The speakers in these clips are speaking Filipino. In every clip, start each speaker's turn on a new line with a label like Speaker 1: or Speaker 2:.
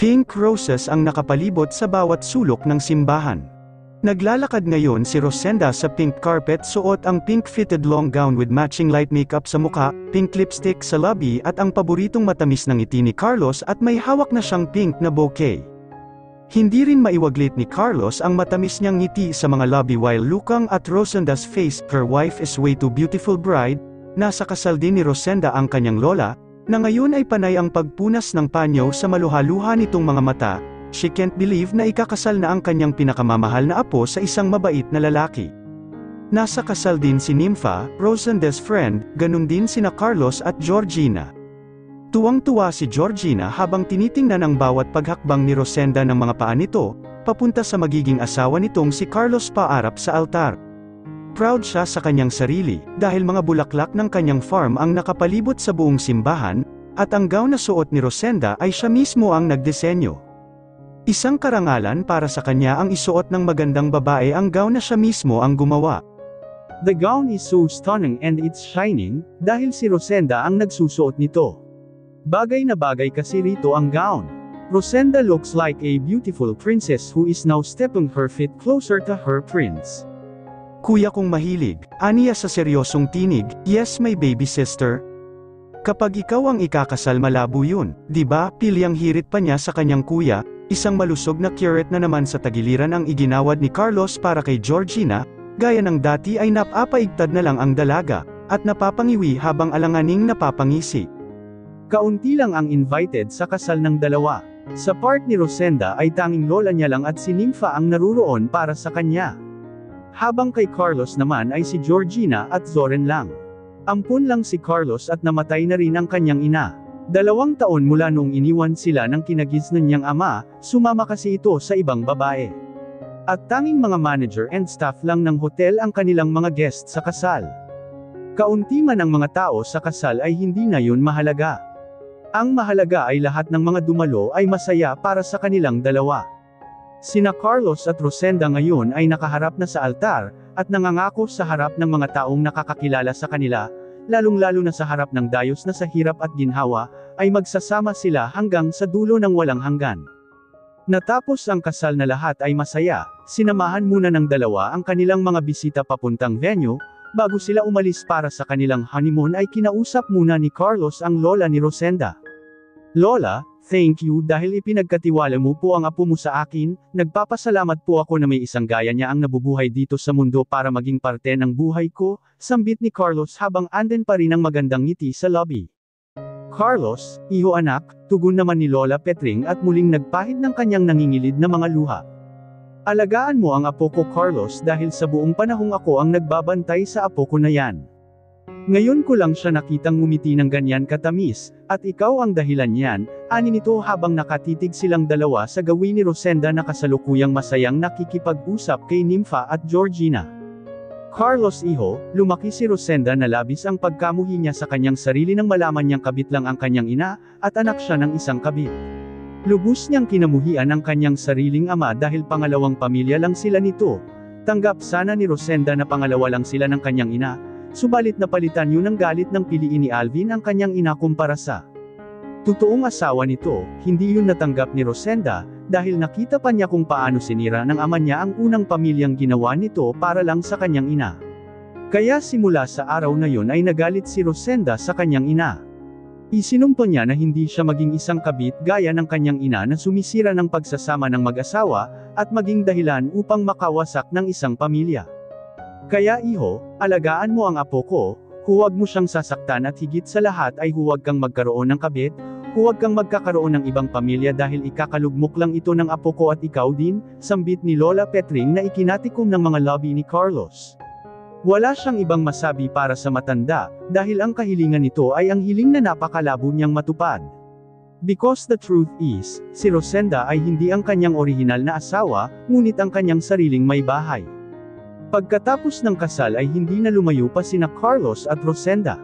Speaker 1: Pink roses ang nakapalibot sa bawat sulok ng simbahan. Naglalakad ngayon si Rosenda sa pink carpet, suot ang pink fitted long gown with matching light makeup sa mukha, pink lipstick sa labi at ang paboritong matamis ng ngiti ni Carlos at may hawak na siyang pink na bouquet. Hindi rin maiwaglit ni Carlos ang matamis niyang ngiti sa mga labi while looking at Rosenda's face. Her wife is way too beautiful bride. Nasa kasal din ni Rosenda ang kanyang lola, na ngayon ay panay ang pagpunas ng panyo sa maluha-luha nitong mga mata. She can't believe na ikakasal na ang kanyang pinakamamahal na apo sa isang mabait na lalaki. Nasa kasal din si Nympha, Rosenda's friend, ganun din sina Carlos at Georgina. Tuwang-tuwa si Georgina habang tinitingnan ang bawat paghakbang ni Rosenda ng mga paa nito, papunta sa magiging asawa nitong si Carlos paarap sa altar. Proud siya sa kanyang sarili, dahil mga bulaklak ng kanyang farm ang nakapalibot sa buong simbahan, at ang gown na suot ni Rosenda ay siya mismo ang nagdisenyo. Isang karangalan para sa kanya ang isuot ng magandang babae ang gown na siya mismo ang gumawa. The gown is so stunning and it's shining, dahil si Rosenda ang nagsusuot nito. Bagay na bagay kasi rito ang gown. Rosenda looks like a beautiful princess who is now stepping her feet closer to her prince. Kuya kong mahilig, aniya sa seryosong tinig, yes my baby sister. Kapag ikaw ang ikakasal malabo yun, di ba? Pilyang hirit pa niya sa kanyang kuya, isang malusog na curate na naman sa tagiliran ang iginawad ni Carlos para kay Georgina, gaya ng dati ay napapaigtad na lang ang dalaga, at napapangiwi habang alanganing napapangisi. Kaunti lang ang invited sa kasal ng dalawa. Sa part ni Rosenda ay tanging lola niya lang at si Nympha ang naruroon para sa kanya. Habang kay Carlos naman ay si Georgina at Zoren lang. Ampun lang si Carlos at namatay na rin ang kanyang ina. 2 taon mula noong iniwan sila ng kinagiznan niyang ama, sumama kasi ito sa ibang babae. At tanging mga manager and staff lang ng hotel ang kanilang mga guest sa kasal. Kaunti man ang mga tao sa kasal ay hindi na yun mahalaga. Ang mahalaga ay lahat ng mga dumalo ay masaya para sa kanilang dalawa. Sina Carlos at Rosenda ngayon ay nakaharap na sa altar, at nangangako sa harap ng mga taong nakakakilala sa kanila, lalong-lalo na sa harap ng dayos na sa hirap at ginhawa, ay magsasama sila hanggang sa dulo ng walang hanggan. Natapos ang kasal na lahat ay masaya, sinamahan muna ng dalawa ang kanilang mga bisita papuntang venue, bago sila umalis para sa kanilang honeymoon ay kinausap muna ni Carlos ang lola ni Rosenda. Lola, thank you dahil ipinagkatiwala mo po ang apo mo sa akin, nagpapasalamat po ako na may isang gaya niya ang nabubuhay dito sa mundo para maging parte ng buhay ko, sambit ni Carlos habang anden pa rin ang magandang ngiti sa lobby. Carlos, iho anak, tugon naman ni Lola Petring at muling nagpahid ng kanyang nangingilid na mga luha. Alagaan mo ang apo ko Carlos dahil sa buong panahong ako ang nagbabantay sa apo ko na yan. Ngayon ko lang siya nakitang ngumiti ng ganyan katamis, at ikaw ang dahilan niyan, ani nito habang nakatitig silang dalawa sa gawin ni Rosenda na kasalukuyang masayang nakikipag-usap kay Nympha at Georgina. Carlos iho, lumaki si Rosenda na labis ang pagkamuhi niya sa kanyang sarili nang malaman niyang kabit lang ang kanyang ina, at anak siya ng isang kabit. Lubos niyang kinamuhian ang kanyang sariling ama dahil pangalawang pamilya lang sila nito. Tanggap sana ni Rosenda na pangalawa lang sila ng kanyang ina, subalit napalitan yun ng galit ng piliin ni Alvin ang kanyang ina kumpara sa totoong asawa nito. Hindi yun natanggap ni Rosenda, dahil nakita pa niya kung paano sinira ng ama niya ang unang pamilyang ginawa nito para lang sa kanyang ina. Kaya simula sa araw na yun ay nagalit si Rosenda sa kanyang ina. Isinumpa niya na hindi siya maging isang kabit gaya ng kanyang ina na sumisira ng pagsasama ng mag-asawa, at maging dahilan upang makawasak ng isang pamilya. Kaya iho, alagaan mo ang apo ko, huwag mo siyang sasaktan at higit sa lahat ay huwag kang magkaroon ng kabit, huwag kang magkakaroon ng ibang pamilya dahil ikakalugmok lang ito ng apo ko at ikaw din, sambit ni Lola Petring na ikinatikom ng mga lobby ni Carlos. Wala siyang ibang masabi para sa matanda, dahil ang kahilingan nito ay ang hiling na napakalabo niyang matupad. Because the truth is, si Rosenda ay hindi ang kanyang orihinal na asawa, ngunit ang kanyang sariling may bahay. Pagkatapos ng kasal ay hindi na lumayo pa sina Carlos at Rosenda.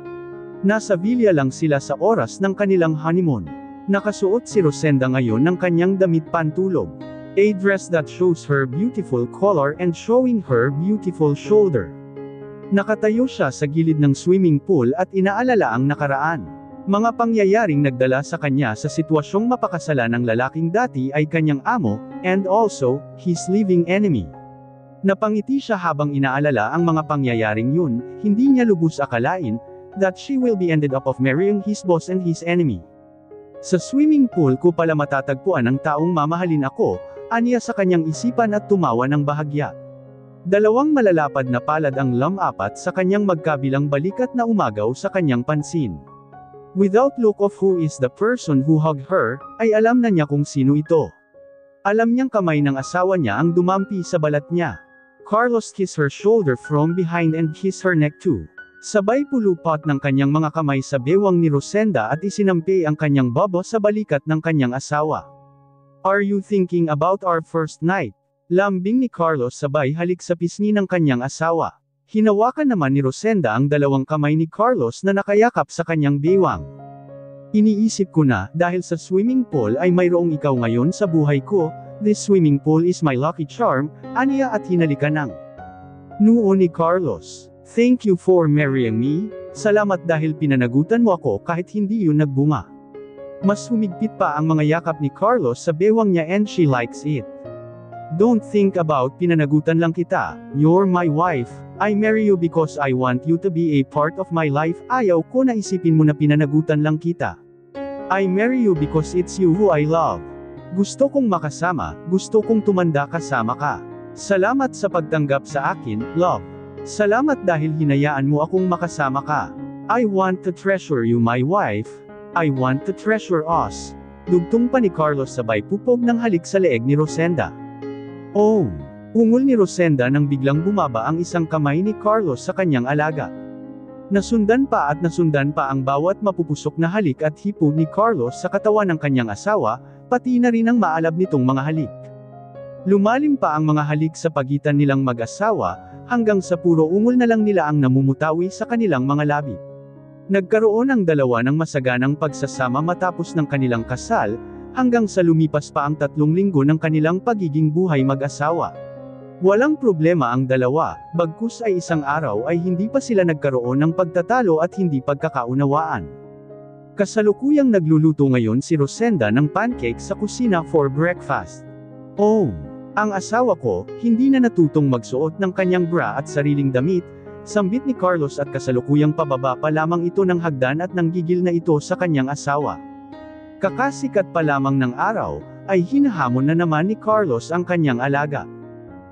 Speaker 1: Nasa villa lang sila sa oras ng kanilang honeymoon. Nakasuot si Rosenda ngayon ng kanyang damit pantulog. A dress that shows her beautiful color and showing her beautiful shoulder. Nakatayo siya sa gilid ng swimming pool at inaalala ang nakaraan. Mga pangyayaring nagdala sa kanya sa sitwasyong mapakasala ng lalaking dati ay kanyang amo, and also, his living enemy. Napangiti siya habang inaalala ang mga pangyayaring yun, hindi niya lubos akalain, that she will be ended up of marrying his boss and his enemy. Sa swimming pool ko pala matatagpuan ang taong mamahalin ako, aniya sa kanyang isipan at tumawa ng bahagya. Dalawang malalapad na palad ang lumapat sa kanyang magkabilang balikat na umagaw sa kanyang pansin. Without look of who is the person who hugged her, ay alam na niya kung sino ito. Alam niyang kamay ng asawa niya ang dumampi sa balat niya. Carlos kissed her shoulder from behind and kissed her neck too. Sabay pulupot ng kanyang mga kamay sa bewang ni Rosenda at isinampi ang kanyang bobo sa balikat ng kanyang asawa. Are you thinking about our first night? Lambing ni Carlos sabay halik sa pisngi ng kanyang asawa. Hinawakan naman ni Rosenda ang dalawang kamay ni Carlos na nakayakap sa kanyang bewang. Iniisip ko na, dahil sa swimming pool ay mayroong ikaw ngayon sa buhay ko, this swimming pool is my lucky charm, aniya at hinalikan ng noo ni Carlos. Thank you for marrying me, salamat dahil pinanagutan mo ako kahit hindi yun nagbunga. Mas humigpit pa ang mga yakap ni Carlos sa bewang niya and she likes it. Don't think about pinanagutan lang kita, you're my wife, I marry you because I want you to be a part of my life, ayaw ko na isipin mo na pinanagutan lang kita. I marry you because it's you who I love. Gusto kong makasama, gusto kong tumanda kasama ka. Salamat sa pagtanggap sa akin, love. Salamat dahil hinayaan mo akong makasama ka. I want to treasure you my wife, I want to treasure us. Dugtong pa ni Carlos sabay pupog ng halik sa leeg ni Rosenda. Oh! Ungol ni Rosenda nang biglang bumaba ang isang kamay ni Carlos sa kanyang alaga. Nasundan pa ang bawat mapupusok na halik at hipo ni Carlos sa katawan ng kanyang asawa, pati na rin ang maalab nitong mga halik. Lumalim pa ang mga halik sa pagitan nilang mag-asawa, hanggang sa puro ungol na lang nila ang namumutawi sa kanilang mga labi. Nagkaroon ang dalawa ng masaganang pagsasama matapos ng kanilang kasal, hanggang sa lumipas pa ang 3 linggo ng kanilang pagiging buhay mag-asawa. Walang problema ang dalawa, bagkus ay isang araw ay hindi pa sila nagkaroon ng pagtatalo at hindi pagkakaunawaan. Kasalukuyang nagluluto ngayon si Rosenda ng pancake sa kusina for breakfast. Oh! Ang asawa ko, hindi na natutong magsuot ng kanyang bra at sariling damit, sambit ni Carlos at kasalukuyang pababa pa lamang ito ng hagdan at nanggigil na ito sa kanyang asawa. Kakasikat pa lamang ng araw, ay hinahamon na naman ni Carlos ang kanyang alaga.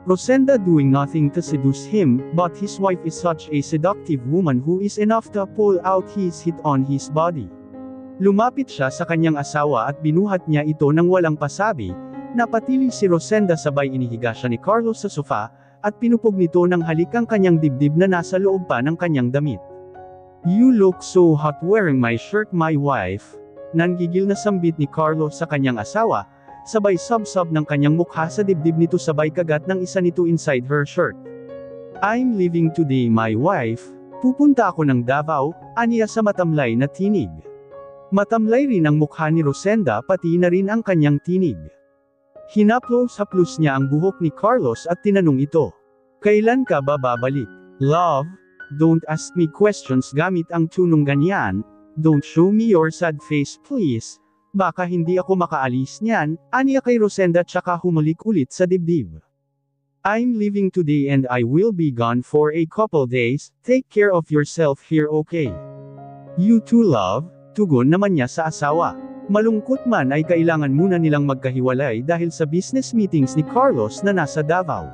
Speaker 1: Rosenda doing nothing to seduce him, but his wife is such a seductive woman who is enough to pull out his heat on his body. Lumapit siya sa kanyang asawa at binuhat niya ito ng walang pasabi, napatili si Rosenda sabay inihiga siya ni Carlos sa sofa, at pinupog nito ng halik ang kanyang dibdib na nasa loob pa ng kanyang damit. You look so hot wearing my shirt my wife. Nanggigil na sambit ni Carlos sa kanyang asawa, sabay sub-sub ng kanyang mukha sa dibdib nito sabay kagat ng isa nito inside her shirt. I'm leaving today my wife, pupunta ako ng Davao, aniya sa matamlay na tinig. Matamlay rin ang mukha ni Rosenda pati na rin ang kanyang tinig. Hinaplos-haplos niya ang buhok ni Carlos at tinanong ito. Kailan ka ba babalik? Love, don't ask me questions gamit ang tunong ganyan. Don't show me your sad face please. Baka hindi ako makaalis niyan, aniya kay Rosenda tsaka humalik ulit sa dibdib. I'm leaving today and I will be gone for a couple days, take care of yourself here okay? You too love, tugon naman niya sa asawa. Malungkot man ay kailangan muna nilang magkahiwalay dahil sa business meetings ni Carlos na nasa Davao.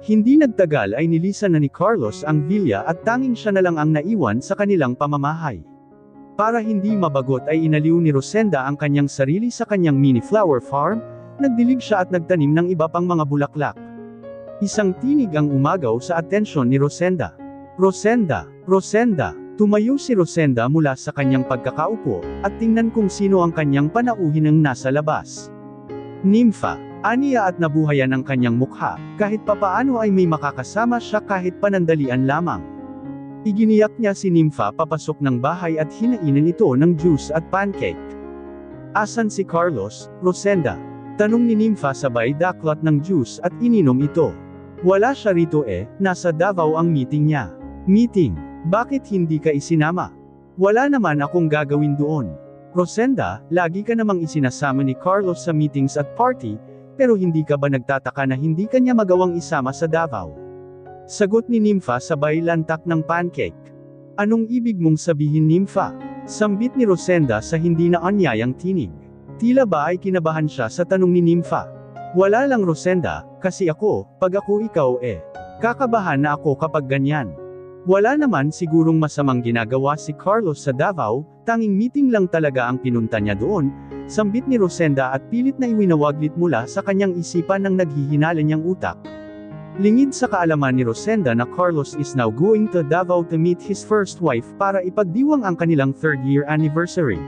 Speaker 1: Hindi nagtagal ay nilisan na ni Carlos ang villa at tanging siya na lang ang naiwan sa kanilang pamamahay. Para hindi mabagot ay inaliw ni Rosenda ang kanyang sarili sa kanyang mini flower farm, nagdilig siya at nagtanim ng iba pang mga bulaklak. Isang tinig ang umagaw sa atensyon ni Rosenda. Rosenda! Rosenda! Tumayo si Rosenda mula sa kanyang pagkakaupo, at tingnan kung sino ang kanyang panauhin ng nasa labas. Nympha! Aniya at nabuhayan ang kanyang mukha, kahit papaano ay may makakasama siya kahit panandalian lamang. Iginiyak niya si Nympha papasok ng bahay at hinainan ito ng juice at pancake. Asan si Carlos, Rosenda? Tanong ni Nympha sabay daklat ng juice at ininom ito. Wala siya rito nasa Davao ang meeting niya. Meeting? Bakit hindi ka isinama? Wala naman akong gagawin doon. Rosenda, lagi ka namang isinasama ni Carlos sa meetings at party, pero hindi ka ba nagtataka na hindi kanya magawang isama sa Davao? Sagot ni Nympha sabay lantak ng pancake. Anong ibig mong sabihin, Nympha? Sambit ni Rosenda sa hindi na anyayang tinig. Tila ba ay kinabahan siya sa tanong ni Nympha? Wala lang, Rosenda, kasi pag ako ikaw kakabahan na ako kapag ganyan. Wala naman sigurong masamang ginagawa si Carlos sa Davao, tanging meeting lang talaga ang pinunta niya doon, sambit ni Rosenda at pilit na iwinawaglit mula sa kanyang isipan ng naghihinala niyang utak. Lingid sa kaalaman ni Rosenda na Carlos is now going to Davao to meet his first wife para ipagdiwang ang kanilang 3rd year anniversary.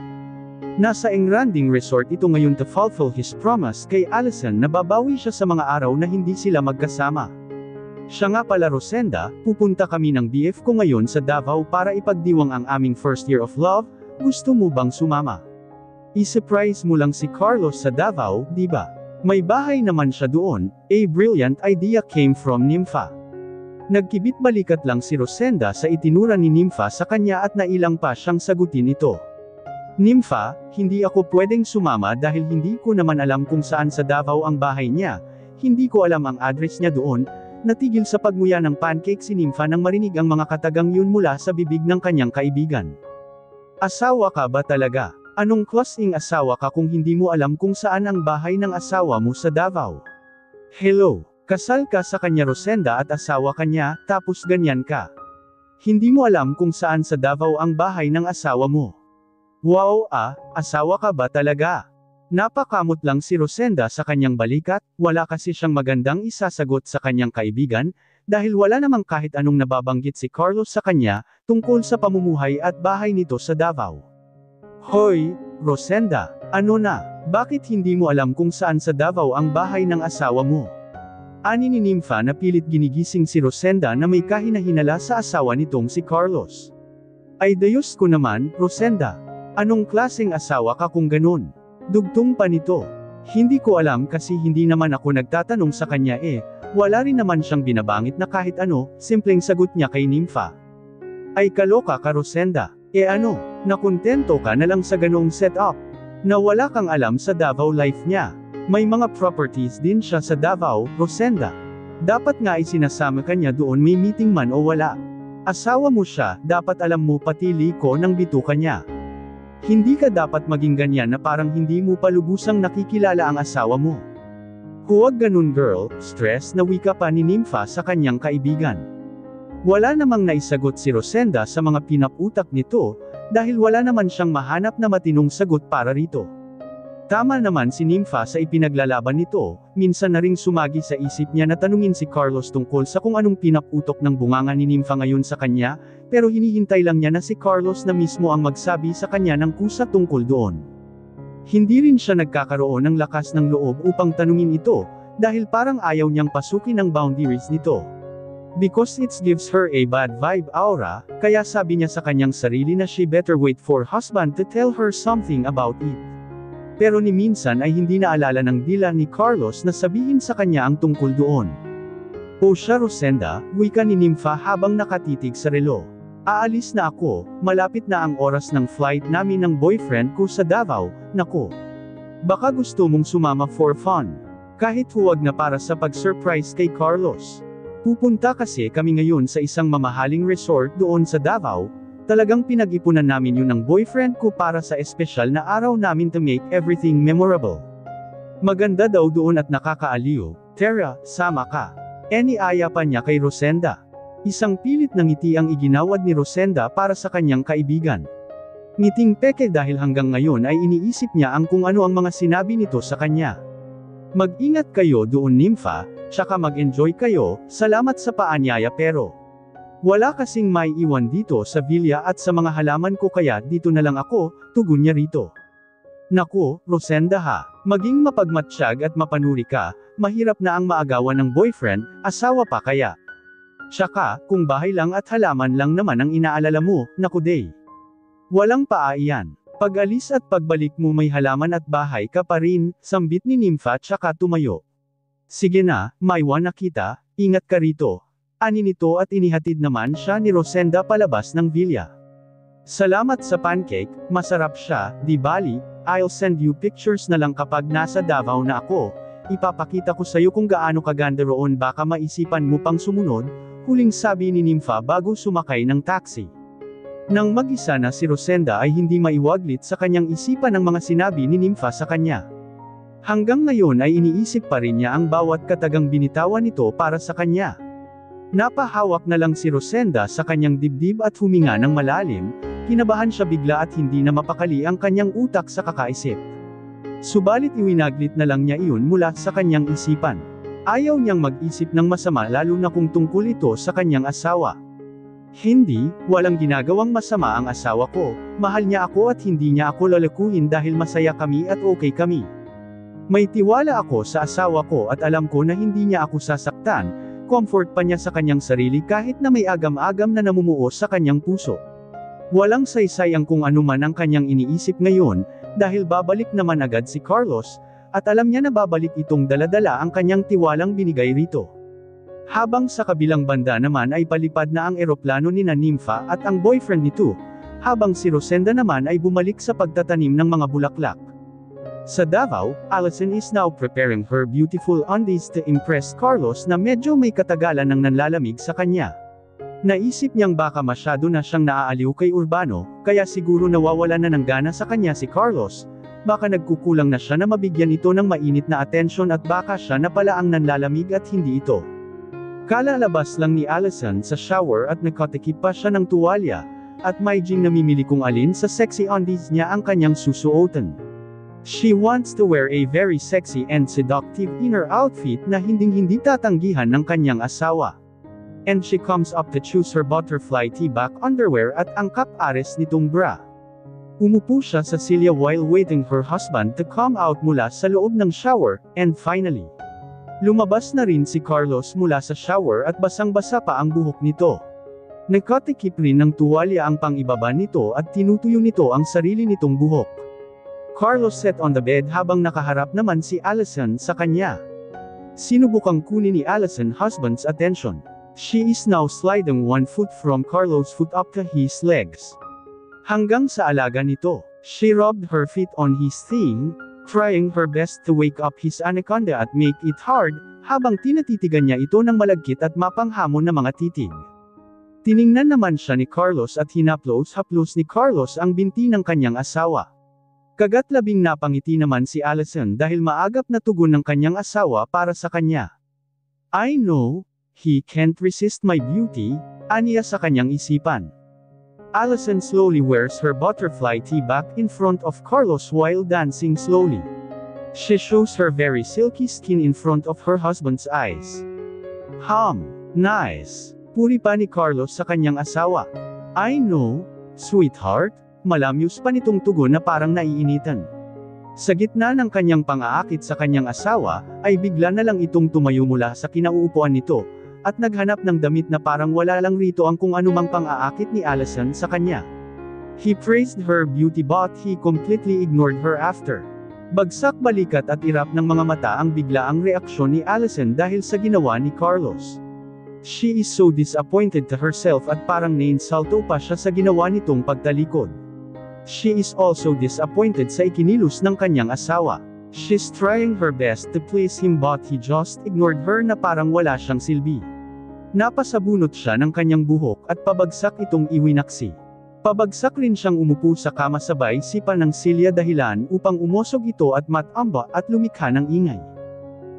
Speaker 1: Nasa Engranding Resort ito ngayon to fulfill his promise kay Allison na babawi siya sa mga araw na hindi sila magkasama. Siya nga pala, Rosenda, pupunta kami ng BF ko ngayon sa Davao para ipagdiwang ang aming first year of love, gusto mo bang sumama? I-surprise mo lang si Carlos sa Davao, di ba? May bahay naman siya doon. A brilliant idea came from Nympha. Nagkibit balikat lang si Rosenda sa itinura ni Nympha sa kanya at nailang pa siyang sagutin ito. Nympha, hindi ako pwedeng sumama dahil hindi ko naman alam kung saan sa Davao ang bahay niya, hindi ko alam ang address niya doon. Natigil sa pagmuya ng pancake si Nympha nang marinig ang mga katagang yun mula sa bibig ng kanyang kaibigan. Asawa ka ba talaga? Anong klaseng asawa ka kung hindi mo alam kung saan ang bahay ng asawa mo sa Davao? Hello, kasal ka sa kanya, Rosenda, at asawa ka niya, tapos ganyan ka. Hindi mo alam kung saan sa Davao ang bahay ng asawa mo. Wow, asawa ka ba talaga? Napakamot lang si Rosenda sa kanyang balikat, wala kasi siyang magandang isasagot sa kanyang kaibigan, dahil wala namang kahit anong nababanggit si Carlos sa kanya, tungkol sa pamumuhay at bahay nito sa Davao. Hoy, Rosenda, ano na? Bakit hindi mo alam kung saan sa Davao ang bahay ng asawa mo? Ani ni Nympha na pilit ginigising si Rosenda na may kahinahinala sa asawa nitong si Carlos. Ay Diyos ko naman, Rosenda. Anong klaseng asawa ka kung ganun? Dugtong pa nito. Hindi ko alam kasi hindi naman ako nagtatanong sa kanya wala rin naman siyang binabangit na kahit ano, simpleng sagot niya kay Nympha. Ay kaloka ka, Rosenda. Nakontento ka na lang sa ganoong setup. Na wala kang alam sa Davao life niya. May mga properties din siya sa Davao, Rosenda. Dapat nga isinasama ka niya doon may meeting man o wala. Asawa mo siya, dapat alam mo pati liko ng bituka niya. Hindi ka dapat maging ganyan na parang hindi mo pa lubusang nakikilala ang asawa mo. Huwag ganun, girl, stress na wika pa ni Nympha sa kanyang kaibigan. Wala namang naisagot si Rosenda sa mga pinaputak nito, dahil wala naman siyang mahanap na matinong sagot para rito. Tama naman si Nympha sa ipinaglalaban nito, minsan na ring sumagi sa isip niya na tanungin si Carlos tungkol sa kung anong pinaputok ng bunganga ni Nympha ngayon sa kanya, pero hinihintay lang niya na si Carlos na mismo ang magsabi sa kanya ng kusa tungkol doon. Hindi rin siya nagkakaroon ng lakas ng loob upang tanungin ito, dahil parang ayaw niyang pasukin ang boundaries nito. Because it gives her a bad vibe aura, kaya sabi niya sa kanyang sarili na she better wait for husband to tell her something about it. Pero ni minsan ay hindi naalala ng dila ni Carlos na sabihin sa kanya ang tungkol doon. O siya, Rosenda, wika ni Nympha habang nakatitig sa relo. Aalis na ako, malapit na ang oras ng flight namin ng boyfriend ko sa Davao, nako. Baka gusto mong sumama for fun. Kahit huwag na para sa pag-surprise kay Carlos. Pupunta kasi kami ngayon sa isang mamahaling resort doon sa Davao. Talagang pinag-ipunan namin yun ng boyfriend ko para sa espesyal na araw namin to make everything memorable. Maganda daw doon at nakakaaliw. Tara, sama ka. Iniaya pa niya kay Rosenda. Isang pilit na ngiti ang iginawad ni Rosenda para sa kanyang kaibigan. Ngiting peke dahil hanggang ngayon ay iniisip niya ang kung ano ang mga sinabi nito sa kanya. Mag-ingat kayo doon, Nympha, tsaka mag-enjoy kayo, salamat sa paanyaya pero wala kasing may iwan dito sa villa at sa mga halaman ko kaya dito na lang ako, tugon niya rito. Naku, Rosenda ha, maging mapagmatsyag at mapanuri ka, mahirap na ang maagawan ng boyfriend, asawa pa kaya. Tsaka, kung bahay lang at halaman lang naman ang inaalala mo, naku day. Walang paaiyan. Pag-alis at pagbalik mo may halaman at bahay ka pa rin, sambit ni Nympha tsaka tumayo. Sige na, Maywa na kita, ingat ka rito. Ani nito at inihatid naman siya ni Rosenda palabas ng villa. Salamat sa pancake, masarap siya, di bali, I'll send you pictures na lang kapag nasa Davao na ako. Ipapakita ko sa'yo kung gaano kaganda roon, baka maisipan mo pang sumunod, huling sabi ni Nympha bago sumakay ng taxi. Nang mag-isa na si Rosenda ay hindi maiwaglit sa kanyang isipan ang mga sinabi ni Nympha sa kanya. Hanggang ngayon ay iniisip pa rin niya ang bawat katagang binitawan nito para sa kanya. Napahawak na lang si Rosenda sa kanyang dibdib at huminga ng malalim, kinabahan siya bigla at hindi na mapakali ang kanyang utak sa kakaisip. Subalit iwinaglit na lang niya iyon mula sa kanyang isipan. Ayaw niyang mag-isip ng masama lalo na kung tungkol ito sa kanyang asawa. Hindi, walang ginagawang masama ang asawa ko, mahal niya ako at hindi niya ako lalakuhin dahil masaya kami at okay kami. May tiwala ako sa asawa ko at alam ko na hindi niya ako sasaktan, comfort pa niya sa kanyang sarili kahit na may agam-agam na namumuo sa kanyang puso. Walang saysay ang kung ano man ang kanyang iniisip ngayon, dahil babalik naman agad si Carlos, at alam niya na babalik itong daladala ang kanyang tiwalang binigay rito. Habang sa kabilang banda naman ay palipad na ang eroplano ni Nympha at ang boyfriend nito, habang si Rosenda naman ay bumalik sa pagtatanim ng mga bulaklak. Sa Davao, Allison is now preparing her beautiful undies to impress Carlos na medyo may katagalan ng nanlalamig sa kanya. Naisip niyang baka masyado na siyang naaaliw kay Urbano, kaya siguro nawawala na ng gana sa kanya si Carlos, baka nagkukulang na siya na mabigyan ito ng mainit na atensyon at baka siya na pala ang nanlalamig at hindi ito. Kalalabas lang ni Allison sa shower at nakatikip pa siya ng tuwalya, at maijing namimili kung alin sa sexy undies niya ang kanyang susuotan. She wants to wear a very sexy and seductive inner outfit na hinding-hindi tatanggihan ng kanyang asawa. And she comes up to choose her butterfly T-back underwear at ang kap-ares nitong bra. Umupo siya sa silya while waiting her husband to come out mula sa loob ng shower, and finally, lumabas na rin si Carlos mula sa shower at basang-basa pa ang buhok nito. Nakatikip rin ng tuwalya ang pang-ibaba nito at tinutuyo nito ang sarili nitong buhok. Carlos sat on the bed habang nakaharap naman si Allison sa kanya. Sinubukang kunin ni Allison husband's attention. She is now sliding one foot from Carlos' foot up to his legs. Hanggang sa alaga nito, she rubbed her feet on his thing, trying her best to wake up his anaconda at make it hard, habang tinatitigan niya ito ng malagkit at mapanghamon na mga titig. Tiningnan naman siya ni Carlos at hinaplos-haplos ni Carlos ang binti ng kanyang asawa. Kagat-labing napangiti naman si Allison dahil maagap na tugon ng kanyang asawa para sa kanya. I know, he can't resist my beauty, aniya sa kanyang isipan. Allison slowly wears her butterfly tee back in front of Carlos while dancing slowly. She shows her very silky skin in front of her husband's eyes. Nice. Puri pa ni Carlos sa kanyang asawa. I know, sweetheart. Malamyos pa nitong tugon na parang naiinitan. Sa gitna ng kanyang pang-aakit sa kanyang asawa, ay bigla na lang itong tumayo mula sa kinauupuan nito, at naghanap ng damit na parang wala lang rito ang kung anumang pang-aakit ni Allison sa kanya. He praised her beauty but he completely ignored her after. Bagsak balikat at irap ng mga mata ang biglaang reaksyon ni Allison dahil sa ginawa ni Carlos. She is so disappointed to herself at parang nainsulto pa siya sa ginawa nitong pagtalikod. She is also disappointed sa ikinilos ng kanyang asawa. She's trying her best to please him but he just ignored her na parang wala siyang silbi. Napasabunot siya ng kanyang buhok at pabagsak itong iwinaksi. Pabagsak rin siyang umupo sa kama sabay sipa ng silya dahilan upang umosog ito at matamba at lumikha ng ingay.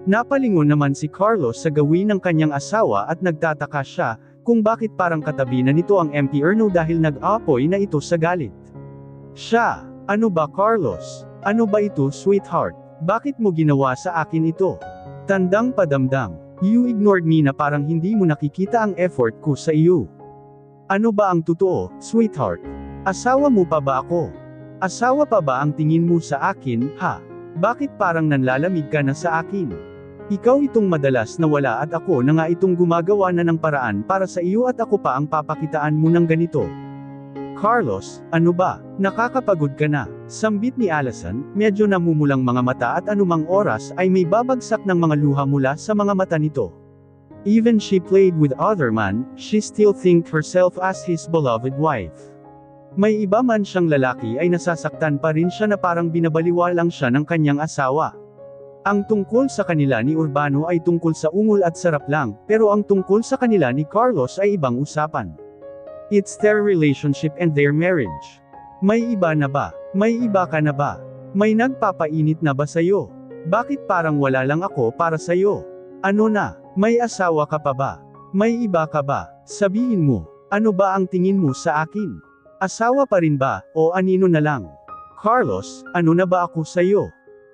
Speaker 1: Napalingon naman si Carlos sa gawin ng kanyang asawa at nagtataka siya kung bakit parang katabi na nito ang MP Erno dahil nag-aapoy na ito sa galit. Siya, ano ba Carlos? Ano ba ito sweetheart? Bakit mo ginawa sa akin ito? Tandang padamdam. You ignored me na parang hindi mo nakikita ang effort ko sa iyo. Ano ba ang totoo, sweetheart? Asawa mo pa ba ako? Asawa pa ba ang tingin mo sa akin, ha? Bakit parang nanlalamig ka na sa akin? Ikaw itong madalas na wala at ako na nga itong gumagawa na ng paraan para sa iyo at ako pa ang papakitaan mo ng ganito. Carlos, ano ba? Nakakapagod ka na. Sambit ni Allison, medyo namumulang mga mata at anumang oras ay may babagsak ng mga luha mula sa mga mata nito. Even she played with other man, she still think herself as his beloved wife. May iba man siyang lalaki ay nasasaktan pa rin siya na parang binabaliwa lang siya ng kanyang asawa. Ang tungkol sa kanila ni Urbano ay tungkol sa ungol at sarap lang, pero ang tungkol sa kanila ni Carlos ay ibang usapan. It's their relationship and their marriage. May iba na ba? May iba ka na ba? May nagpapainit na ba sa'yo? Bakit parang wala lang ako para sa'yo? Ano na? May asawa ka pa ba? May iba ka ba? Sabihin mo, ano ba ang tingin mo sa akin? Asawa pa rin ba, o anino na lang? Carlos, ano na ba ako sa'yo?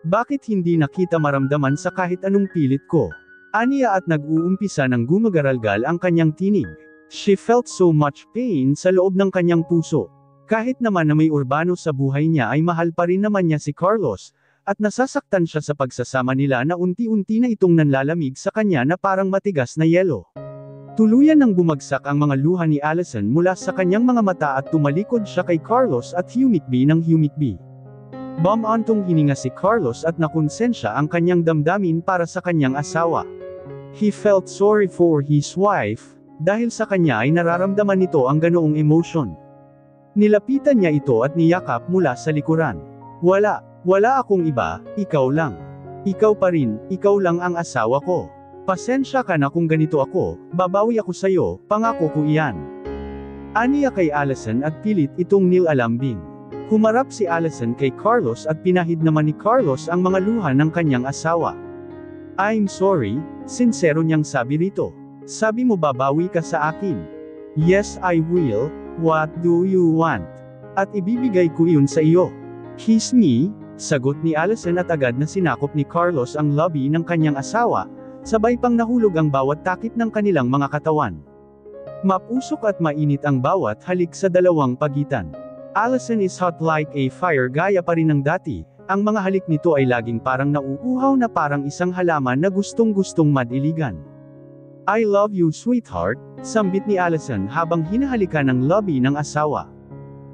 Speaker 1: Bakit hindi na kita maramdaman sa kahit anong pilit ko? Aniya at nag-uumpisa ng gumagaralgal ang kanyang tinig. She felt so much pain sa loob ng kanyang puso. Kahit naman na may Urbano sa buhay niya ay mahal pa rin naman niya si Carlos, at nasasaktan siya sa pagsasama nila na unti-unti na itong nanlalamig sa kanya na parang matigas na yelo. Tuluyan nang bumagsak ang mga luha ni Allison mula sa kanyang mga mata at tumalikod siya kay Carlos at humikbi ng humikbi. Bumantong hininga si Carlos at nakonsensya ang kanyang damdamin para sa kanyang asawa. He felt sorry for his wife, dahil sa kanya ay nararamdaman nito ang ganoong emotion. Nilapitan niya ito at niyakap mula sa likuran. Wala akong iba, ikaw lang. Ikaw pa rin, ikaw lang ang asawa ko. Pasensya ka na kung ganito ako, babawi ako sa'yo, pangako ko iyan. Aniya kay Allison at pilit itong nilalambing. Humarap si Allison kay Carlos at pinahid naman ni Carlos ang mga luha ng kanyang asawa. I'm sorry, sincero niyang sabi rito. Sabi mo babawi ka sa akin. Yes I will, what do you want? At ibibigay ko iyon sa iyo. Kiss me, sagot ni Allison at agad na sinakop ni Carlos ang lobby ng kanyang asawa, sabay pang nahulog ang bawat takip ng kanilang mga katawan. Mapusok at mainit ang bawat halik sa dalawang pagitan. Allison is hot like a fire gaya pa rin ng dati, ang mga halik nito ay laging parang nauuhaw na parang isang halaman na gustong-gustong madiligan. I love you sweetheart, sambit ni Allison habang hinahalikan ng lobby ng asawa.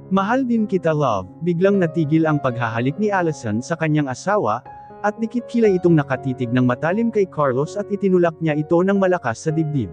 Speaker 1: Mahal din kita love, biglang natigil ang paghahalik ni Allison sa kanyang asawa, at dikit kilay itong nakatitig ng matalim kay Carlos at itinulak niya ito ng malakas sa dibdib.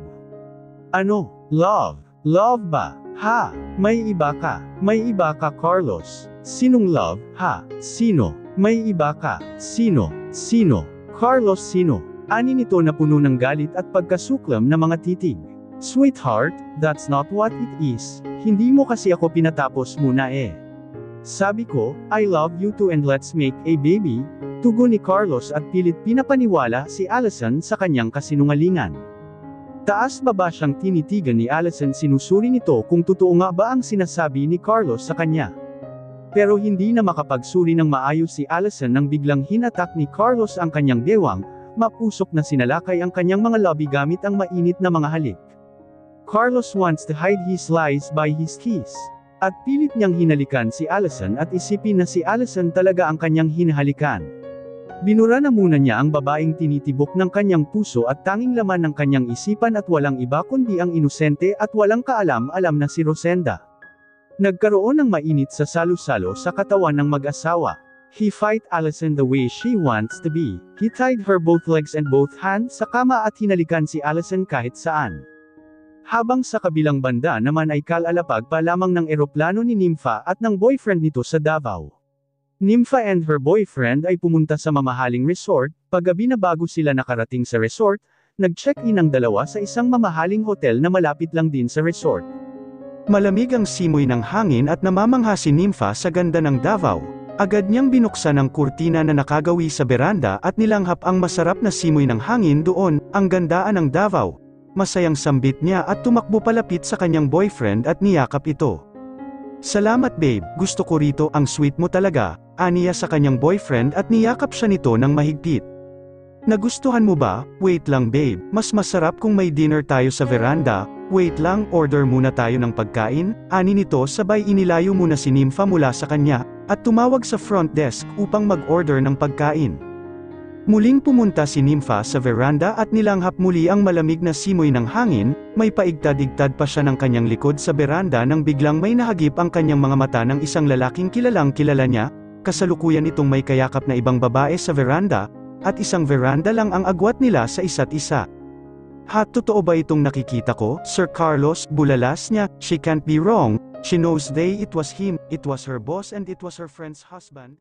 Speaker 1: Ano? Love? Love ba? Ha? May iba ka? May iba ka Carlos? Sinong love? Ha? Sino? May iba ka? Sino? Sino? Carlos sino? Ani nito na puno ng galit at pagkasuklam na mga titig. Sweetheart, that's not what it is. Hindi mo kasi ako pinatapos muna eh. Sabi ko, I love you too and let's make a baby, tugon ni Carlos at pilit pinapaniwala si Allison sa kanyang kasinungalingan. Taas-baba siyang tinitigan ni Allison, sinusuri nito kung totoo nga ba ang sinasabi ni Carlos sa kanya. Pero hindi na makapagsuri ng maayos si Allison nang biglang hinatak ni Carlos ang kanyang bewang, mapusok na sinalakay ang kanyang mga labi gamit ang mainit na mga halik. Carlos wants to hide his lies by his kiss. At pilit niyang hinalikan si Allison at isipin na si Allison talaga ang kanyang hinahalikan. Binura na muna niya ang babaeng tinitibok ng kanyang puso at tanging laman ng kanyang isipan at walang iba kundi ang inosente at walang kaalam-alam na si Rosenda. Nagkaroon ng mainit sa salo-salo sa katawan ng mag-asawa. He fight Allison the way she wants to be. He tied her both legs and both hands sa kama at hinalikan si Allison kahit saan. Habang sa kabilang banda naman ay kalalapag pa lamang ng eroplano ni Nympha at ng boyfriend nito sa Davao. Nympha and her boyfriend ay pumunta sa mamahaling resort. Paggabi na bago sila nakarating sa resort, nag-check-in ang dalawa sa isang mamahaling hotel na malapit lang din sa resort. Malamig ang simoy ng hangin at namamangha si Nympha sa ganda ng Davao. Agad niyang binuksan ang kurtina na nakagawi sa beranda at nilanghap ang masarap na simoy ng hangin doon, ang gandaan ng Davao. Masayang sambit niya at tumakbo palapit sa kanyang boyfriend at niyakap ito. Salamat babe, gusto ko rito, ang sweet mo talaga, aniya sa kanyang boyfriend at niyakap siya nito ng mahigpit. Nagustuhan mo ba? Wait lang babe, mas masarap kung may dinner tayo sa veranda. Wait lang, order muna tayo ng pagkain, ani nito sabay inilayo muna si Nympha mula sa kanya, at tumawag sa front desk upang mag-order ng pagkain. Muling pumunta si Nympha sa veranda at nilanghap muli ang malamig na simoy ng hangin, may paigtad-igtad pa siya ng kanyang likod sa beranda nang biglang may nahagip ang kanyang mga mata ng isang lalaking kilalang kilala niya, kasalukuyan itong may kayakap na ibang babae sa veranda, at isang veranda lang ang agwat nila sa isa't isa. Ha, totoo ba itong nakikita ko, Sir Carlos? Bulalas niya, she can't be wrong, She knows it was him, it was her boss and it was her friend's husband.